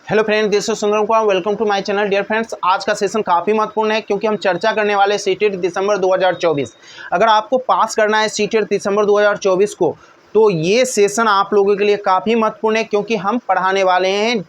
Hello friends, this is Sundaram Kumar. Welcome to my channel. Dear friends, आज का session काफ़ी महत्वपूर्ण है क्योंकि हम चर्चा करने वाले सीटेट दिसंबर 2024। अगर आपको पास करना है सीटेट दिसंबर 2024 को, तो ये सेशन आप लोगों के लिए काफ़ी महत्वपूर्ण है क्योंकि हम पढ़ाने वाले हैं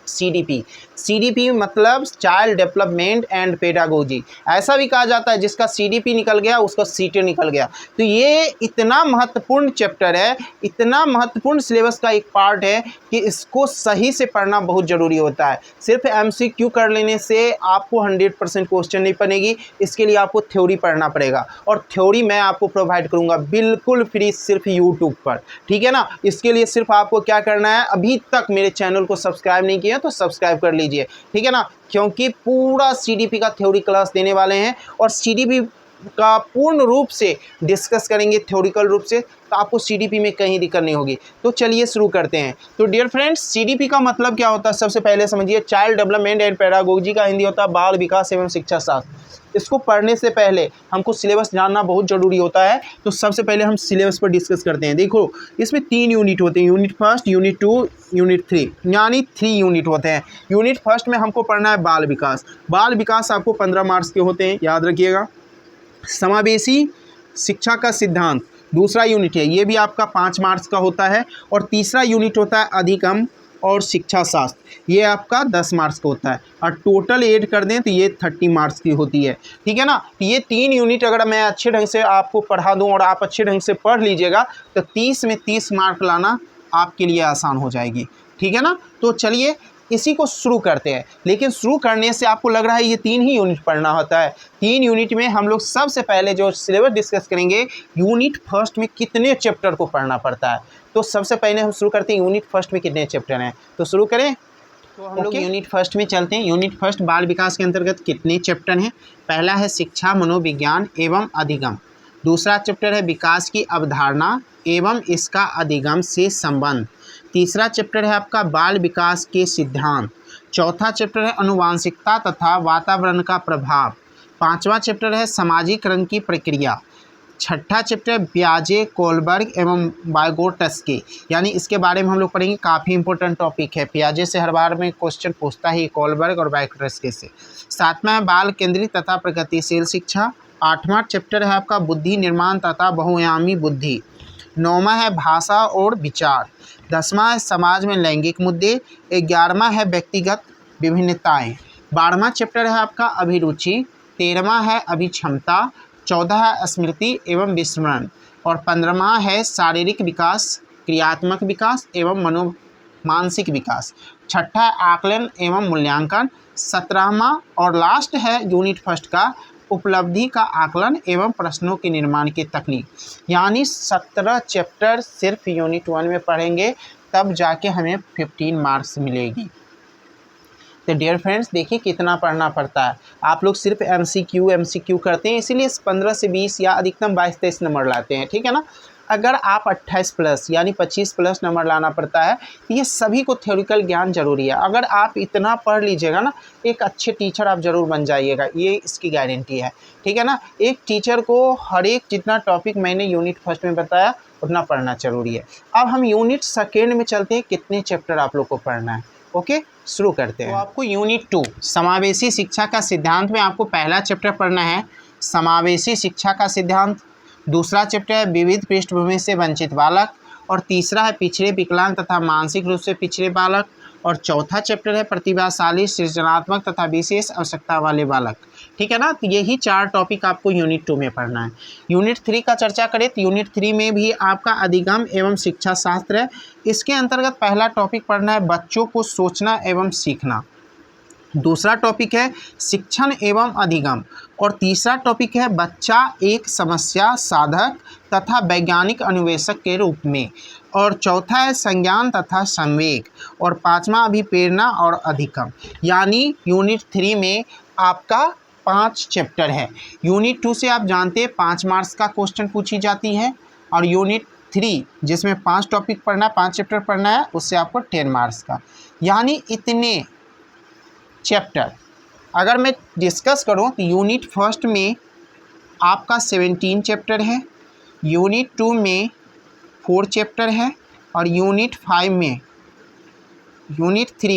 सीडीपी मतलब चाइल्ड डेवलपमेंट एंड पेडागोजी। ऐसा भी कहा जाता है जिसका सीडीपी निकल गया उसका सीटेट निकल गया। तो ये इतना महत्वपूर्ण चैप्टर है, इतना महत्वपूर्ण सिलेबस का एक पार्ट है कि इसको सही से पढ़ना बहुत ज़रूरी होता है। सिर्फ एमसीक्यू कर लेने से आपको 100% क्वेश्चन नहीं बनेगी, इसके लिए आपको थ्योरी पढ़ना पड़ेगा और थ्योरी मैं आपको प्रोवाइड करूँगा बिल्कुल फ्री, सिर्फ यूट्यूब पर। ठीक है ना। इसके लिए सिर्फ आपको क्या करना है, अभी तक मेरे चैनल को सब्सक्राइब नहीं किया तो सब्सक्राइब कर लीजिए। ठीक है ना, क्योंकि पूरा सीडीपी का थ्योरी क्लास देने वाले हैं और सीडीपी का पूर्ण रूप से डिस्कस करेंगे थ्योरिकल रूप से, तो आपको सीडीपी में कहीं दिक्कत नहीं होगी। तो चलिए शुरू करते हैं। तो डियर फ्रेंड्स, सीडीपी का मतलब क्या होता है सबसे पहले समझिए। चाइल्ड डेवलपमेंट एंड पेडागोजी का हिंदी होता है बाल विकास एवं शिक्षा शास्त्र। इसको पढ़ने से पहले हमको सिलेबस जानना बहुत ज़रूरी होता है। तो सबसे पहले हम सिलेबस पर डिस्कस करते हैं। देखो, इसमें 3 यूनिट होते हैं, यूनिट फर्स्ट, यूनिट 2, यूनिट 3, यानी 3 यूनिट होते हैं। यूनिट फर्स्ट में हमको पढ़ना है बाल विकास। बाल विकास आपको 15 मार्क्स के होते हैं, याद रखिएगा। समावेशी शिक्षा का सिद्धांत दूसरा यूनिट है, ये भी आपका 5 मार्क्स का होता है। और तीसरा यूनिट होता है अधिगम और शिक्षा शास्त्र, ये आपका 10 मार्क्स का होता है। और टोटल ऐड कर दें तो ये 30 मार्क्स की होती है। ठीक है ना। ये 3 यूनिट अगर मैं अच्छे ढंग से आपको पढ़ा दूं और आप अच्छे ढंग से पढ़ लीजिएगा तो 30 में 30 मार्क लाना आपके लिए आसान हो जाएगी। ठीक है ना। तो चलिए इसी को शुरू करते हैं। लेकिन शुरू करने से आपको लग रहा है ये 3 ही यूनिट पढ़ना होता है। 3 यूनिट में हम लोग सबसे पहले जो सिलेबस डिस्कस करेंगे, यूनिट फर्स्ट में कितने चैप्टर को पढ़ना पड़ता है। तो सबसे पहले हम शुरू करते हैं यूनिट फर्स्ट में कितने चैप्टर हैं। तो शुरू करें। तो हम लोग यूनिट फर्स्ट में चलते हैं। यूनिट फर्स्ट बाल विकास के अंतर्गत कितने चैप्टर हैं। पहला है शिक्षा, मनोविज्ञान एवं अधिगम। दूसरा चैप्टर है विकास की अवधारणा एवं इसका अधिगम से संबंध। तीसरा चैप्टर है आपका बाल विकास के सिद्धांत। चौथा चैप्टर है आनुवांशिकता तथा वातावरण का प्रभाव। पांचवा चैप्टर है सामाजिक रंग की प्रक्रिया। छठा चैप्टर ब्याजे, कोलबर्ग एवं वाइगोट्स्की, यानी इसके बारे में हम लोग पढ़ेंगे। काफ़ी इंपॉर्टेंट टॉपिक है, ब्याजे से हर बार में क्वेश्चन पूछता है, कोलबर्ग और वाइगोट्स्की से। सातवां है बाल केंद्रित तथा प्रगतिशील शिक्षा। आठवां चैप्टर है आपका बुद्धि निर्माण तथा बहुआयामी बुद्धि। नौवां है भाषा और विचार। 10वां है समाज में लैंगिक मुद्दे। 11वां है व्यक्तिगत विभिन्नताएं। 12वां चैप्टर है आपका अभिरुचि। 13वां है अभिक्षमता। 14 है स्मृति एवं विस्मरण। और 15वां है शारीरिक विकास, क्रियात्मक विकास एवं मानसिक विकास। छठा है आकलन एवं मूल्यांकन। 17वां और लास्ट है यूनिट फर्स्ट का उपलब्धि का आकलन एवं प्रश्नों के निर्माण की तकनीक। यानी 17 चैप्टर सिर्फ यूनिट 1 में पढ़ेंगे, तब जाके हमें 15 मार्क्स मिलेगी। तो डियर फ्रेंड्स, देखिए कितना पढ़ना पड़ता है। आप लोग सिर्फ एमसीक्यू करते हैं, इसीलिए 15 से 20 या अधिकतम 22-23 नंबर लाते हैं। ठीक है ना। अगर आप 28 प्लस यानी 25 प्लस नंबर लाना पड़ता है, तो ये सभी को थ्योरिकल ज्ञान जरूरी है। अगर आप इतना पढ़ लीजिएगा ना, एक अच्छे टीचर आप ज़रूर बन जाइएगा, ये इसकी गारंटी है। ठीक है ना। एक टीचर को हर एक जितना टॉपिक मैंने यूनिट फर्स्ट में बताया उतना पढ़ना जरूरी है। अब हम यूनिट सेकेंड में चलते हैं, कितने चैप्टर आप लोग को पढ़ना है। ओके, शुरू करते हैं। तो आपको यूनिट 2 समावेशी शिक्षा का सिद्धांत में आपको पहला चैप्टर पढ़ना है, समावेशी शिक्षा का सिद्धांत। दूसरा चैप्टर है विविध पृष्ठभूमि से वंचित बालक। और तीसरा है पिछड़े, विकलांग तथा मानसिक रूप से पिछड़े बालक। और चौथा चैप्टर है प्रतिभाशाली, सृजनात्मक तथा विशेष आवश्यकता वाले बालक। ठीक है ना। तो यही 4 टॉपिक आपको यूनिट 2 में पढ़ना है। यूनिट 3 का चर्चा करें तो यूनिट 3 में भी आपका अधिगम एवं शिक्षा शास्त्र है। इसके अंतर्गत पहला टॉपिक पढ़ना है बच्चों को सोचना एवं सीखना। दूसरा टॉपिक है शिक्षण एवं अधिगम। और तीसरा टॉपिक है बच्चा एक समस्या साधक तथा वैज्ञानिक अन्वेषक के रूप में। और चौथा है संज्ञान तथा संवेग। और पांचवा अभिप्रेरणा और अधिगम। यानी यूनिट 3 में आपका 5 चैप्टर है। यूनिट 2 से आप जानते हैं 5 मार्क्स का क्वेश्चन पूछी जाती है। और यूनिट 3 जिसमें 5 टॉपिक पढ़ना, 5 चैप्टर पढ़ना है, उससे आपको 10 मार्क्स का। यानी इतने चैप्टर अगर मैं डिस्कस करूं तो यूनिट फर्स्ट में आपका 17 चैप्टर है, यूनिट 2 में 4 चैप्टर है, और यूनिट 3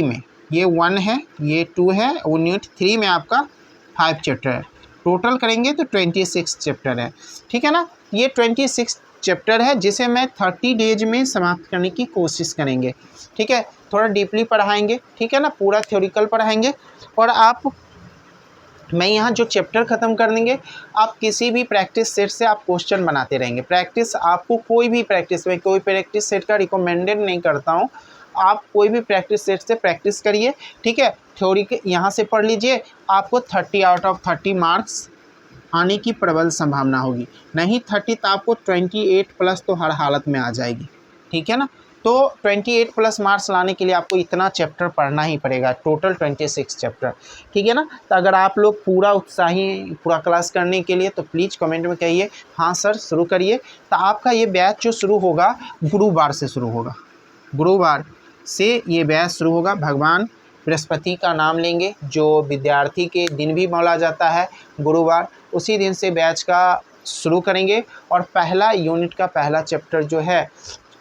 में ये 1 है, ये 2 है, और यूनिट 3 में आपका 5 चैप्टर है। टोटल करेंगे तो 26 चैप्टर है, ठीक है ना। ये 26 चैप्टर है जिसे मैं 30 डेज में समाप्त करने की कोशिश करेंगे, ठीक है। थोड़ा डीपली पढ़ाएंगे, ठीक है ना, पूरा थ्योरिकल पढ़ाएंगे। और मैं यहाँ जो चैप्टर ख़त्म कर देंगे, आप किसी भी प्रैक्टिस सेट से आप क्वेश्चन बनाते रहेंगे। प्रैक्टिस आपको कोई भी प्रैक्टिस, में कोई प्रैक्टिस सेट का रिकमेंडेड नहीं करता हूँ, आप कोई भी प्रैक्टिस सेट से प्रैक्टिस करिए, ठीक है। थ्योरी के यहाँ से पढ़ लीजिए, आपको 30 आउट ऑफ 30 मार्क्स आने की प्रबल संभावना होगी। नहीं 30 तो आपको 28 प्लस तो हर हालत में आ जाएगी, ठीक है ना। तो 28 प्लस मार्क्स लाने के लिए आपको इतना चैप्टर पढ़ना ही पड़ेगा, टोटल 26 चैप्टर, ठीक है ना। तो अगर आप लोग पूरा उत्साही पूरा क्लास करने के लिए तो प्लीज़ कमेंट में कहिए हाँ सर शुरू करिए। तो आपका ये बैच जो शुरू होगा गुरुवार से शुरू होगा, गुरुवार से ये बैच शुरू होगा। भगवान बृहस्पति का नाम लेंगे, जो विद्यार्थी के दिन भी बोला जाता है गुरुवार, उसी दिन से बैच का शुरू करेंगे। और पहला यूनिट का पहला चैप्टर जो है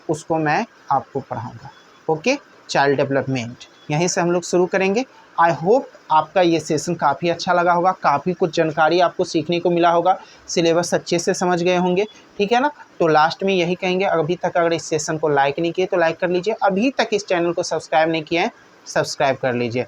उसको मैं आपको पढ़ाऊंगा, ओके। चाइल्ड डेवलपमेंट यहीं से हम लोग शुरू करेंगे। आई होप आपका ये सेशन काफ़ी अच्छा लगा होगा, काफ़ी कुछ जानकारी आपको सीखने को मिला होगा, सिलेबस अच्छे से समझ गए होंगे, ठीक है ना। तो लास्ट में यही कहेंगे, अभी तक अगर इस सेशन को लाइक नहीं किए तो लाइक कर लीजिए, अभी तक इस चैनल को सब्सक्राइब नहीं किए हैं सब्सक्राइब कर लीजिए।